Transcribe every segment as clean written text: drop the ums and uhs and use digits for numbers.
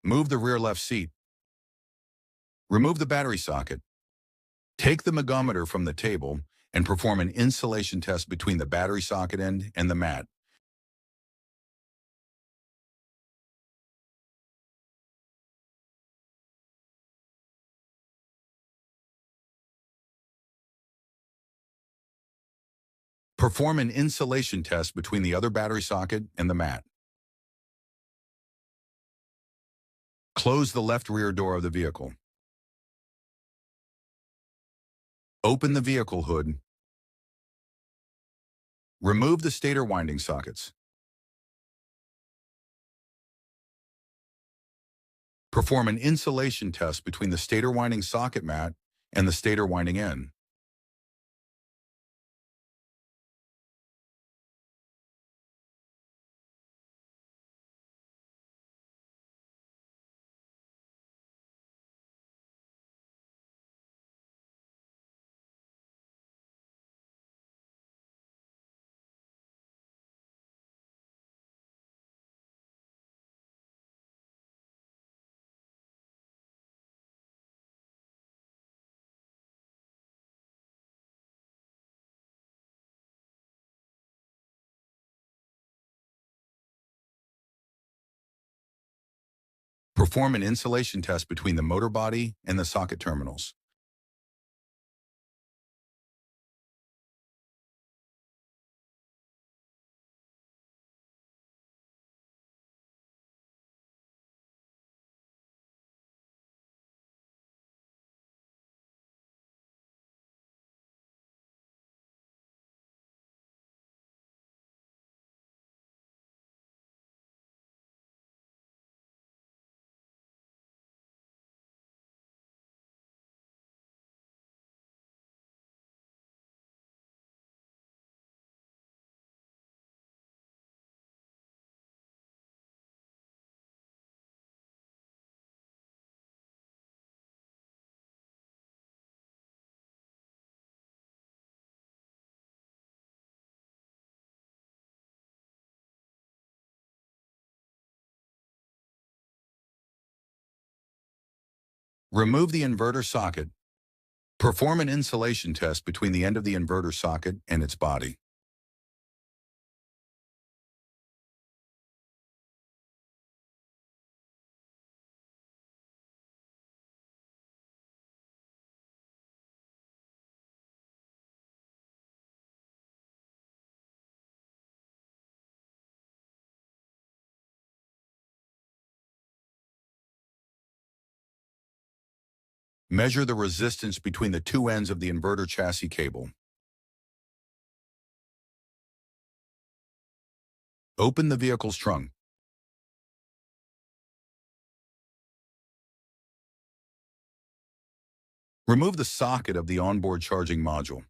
Move the rear left seat. Remove the battery socket. Take the magometer from the table and perform an insulation test between the battery socket end and the mat. Perform an insulation test between the other battery socket and the mat. Close the left rear door of the vehicle. Open the vehicle hood. Remove the stator winding sockets. Perform an insulation test between the stator winding socket mat and the stator winding end. Perform an insulation test between the motor body and the socket terminals. Remove the inverter socket. Perform an insulation test between the end of the inverter socket and its body. Measure the resistance between the two ends of the inverter chassis cable. Open the vehicle's trunk. Remove the socket of the onboard charging module.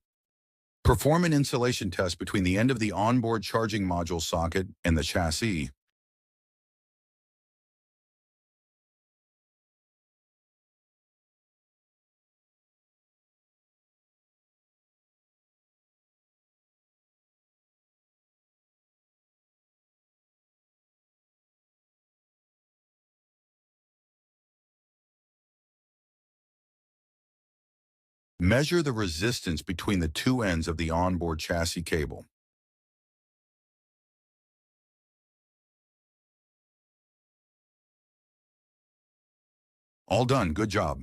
Perform an insulation test between the end of the onboard charging module socket and the chassis. Measure the resistance between the two ends of the onboard chassis cable. All done. Good job.